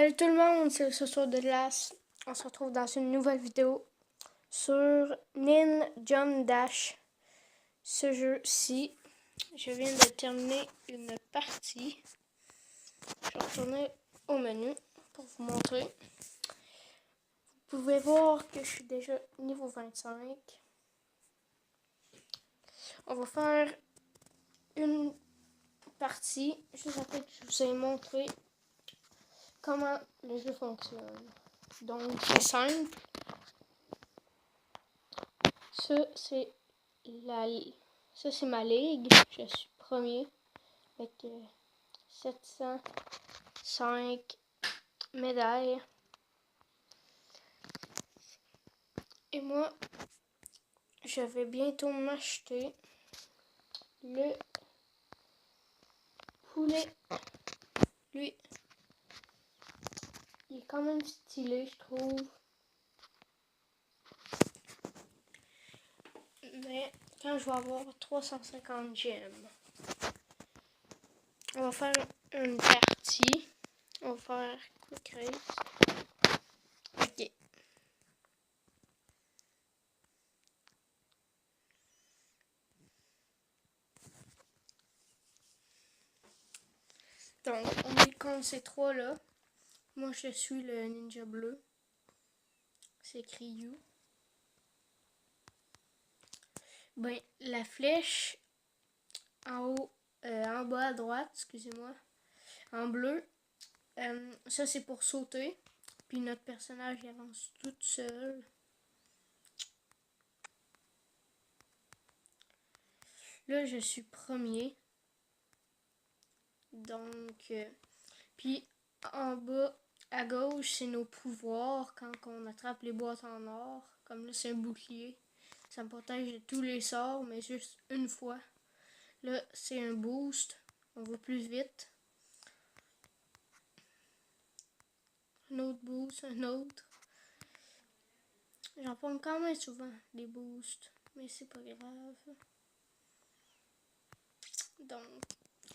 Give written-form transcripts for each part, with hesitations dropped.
Salut tout le monde, c'est ce soir de glace. On se retrouve dans une nouvelle vidéo sur Ninja Dash. Ce jeu-ci, je viens de terminer une partie. Je vais retourner au menu pour vous montrer. Vous pouvez voir que je suis déjà niveau 25. On va faire une partie juste après que je vous ai montré comment le jeu fonctionne. Donc c'est simple. Ça c'est ma ligue. Je suis premier avec 705 médailles. Et moi, je vais bientôt m'acheter le poulet. Lui, il est quand même stylé, je trouve. Mais quand je vais avoir 350 gemmes, on va faire une partie. On va faire quick race. Ok. Donc, on est contre ces trois-là. Moi, je suis le ninja bleu. C'est écrit You. Ben, la flèche en haut, en bas à droite, excusez-moi, en bleu, ça c'est pour sauter. Puis notre personnage il avance toute seule. Là, je suis premier. Donc, puis en bas à gauche, c'est nos pouvoirs quand on attrape les boîtes en or. Comme là, c'est un bouclier. Ça me protège de tous les sorts, mais juste une fois. Là, c'est un boost. On va plus vite. Un autre boost, un autre. J'en prends quand même souvent des boosts, mais c'est pas grave. Donc,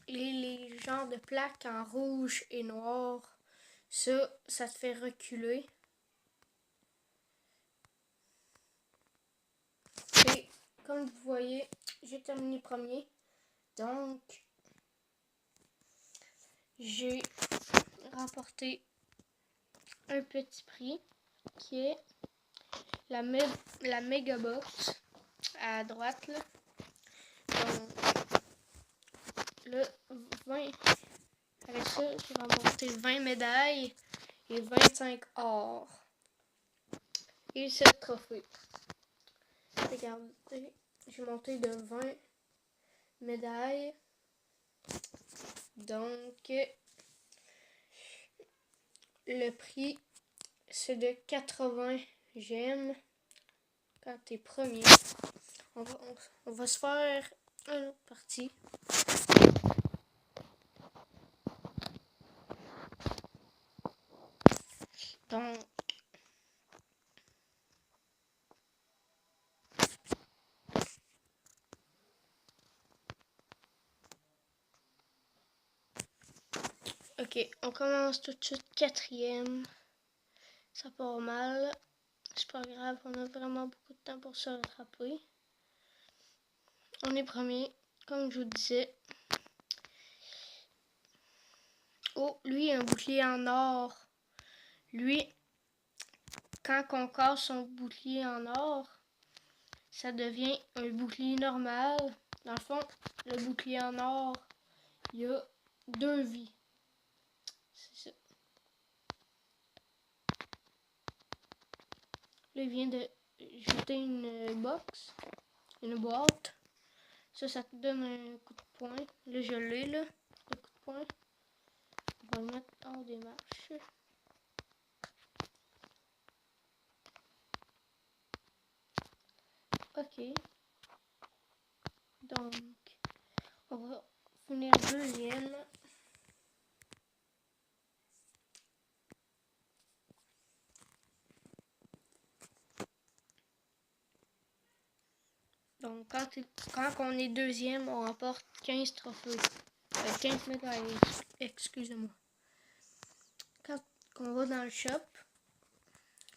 les genres de plaques en rouge et noir, ça te fait reculer. Et comme vous voyez, j'ai terminé premier. Donc, j'ai remporté un petit prix qui est la Mega Box à droite. Là. Donc, le 20. Avec ça, j'ai remporté 20 médailles et 25 or. Et 7 trophées. Regardez, j'ai monté de 20 médailles. Donc, le prix, c'est de 80 gemmes quand tu es premier. On va se faire une autre partie. Donc, ok, on commence tout de suite quatrième. Ça part mal. C'est pas grave, on a vraiment beaucoup de temps pour se rattraper. On est premier, comme je vous disais. Oh, lui, un bouclier en or. Lui, quand on casse son bouclier en or, ça devient un bouclier normal. Dans le fond, le bouclier en or, il y a 2 vies. C'est ça. Là, il vient de jeter une box, une boîte. Ça te donne un coup de poing. Là, je l'ai, là, le coup de poing. On va le mettre hors des marches. Ok. Donc, on va finir deuxième. Donc, quand on est deuxième, on remporte 15 trophées. 15 médailles, excusez-moi. Quand qu'on va dans le shop.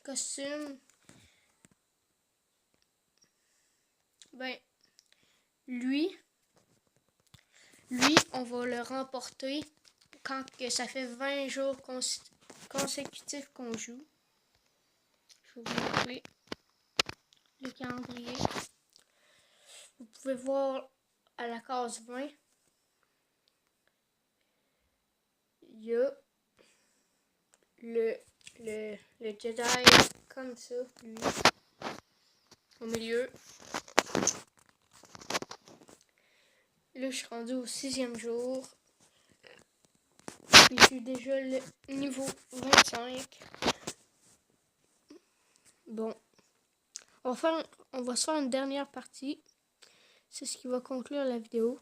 Costume. Ben, lui, on va le remporter quand que ça fait 20 jours consécutifs qu'on joue. Je vais vous montrer le calendrier. Vous pouvez voir à la case 20, il y a le Jedi comme ça, lui, au milieu. Là, je suis rendu au 6e jour. Puis je suis déjà le niveau 25. Bon. On va se faire une dernière partie. C'est ce qui va conclure la vidéo.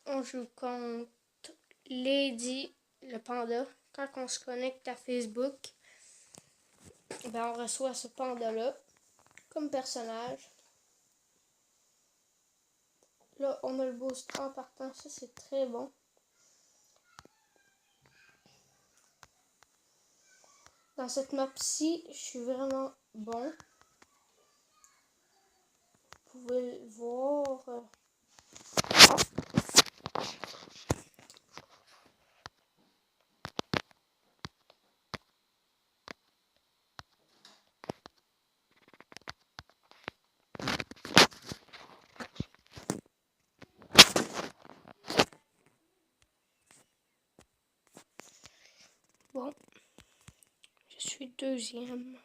On joue contre Lady, le panda. Quand on se connecte à Facebook, ben on reçoit ce panda-là comme personnage. Là, on a le boost en partant. Ça, c'est très bon. Dans cette map-ci, je suis vraiment bon. Vous pouvez le voir. Bon, je suis 2e.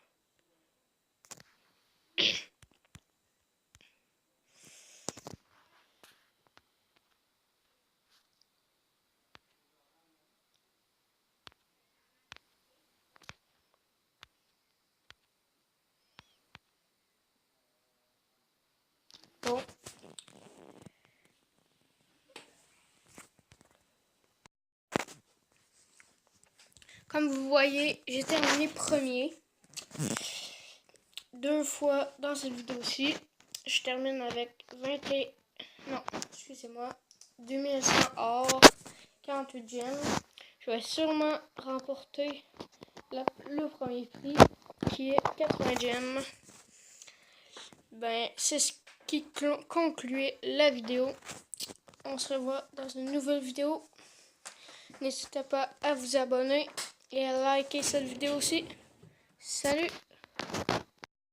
Bon. Comme vous voyez, j'ai terminé premier. 2 fois dans cette vidéo-ci. Je termine avec 2100 or, 48 gemmes. Je vais sûrement remporter le premier prix qui est 80 gemmes. Ben, c'est ce qui conclut la vidéo. On se revoit dans une nouvelle vidéo. N'hésitez pas à vous abonner et à liker cette vidéo aussi. Salut!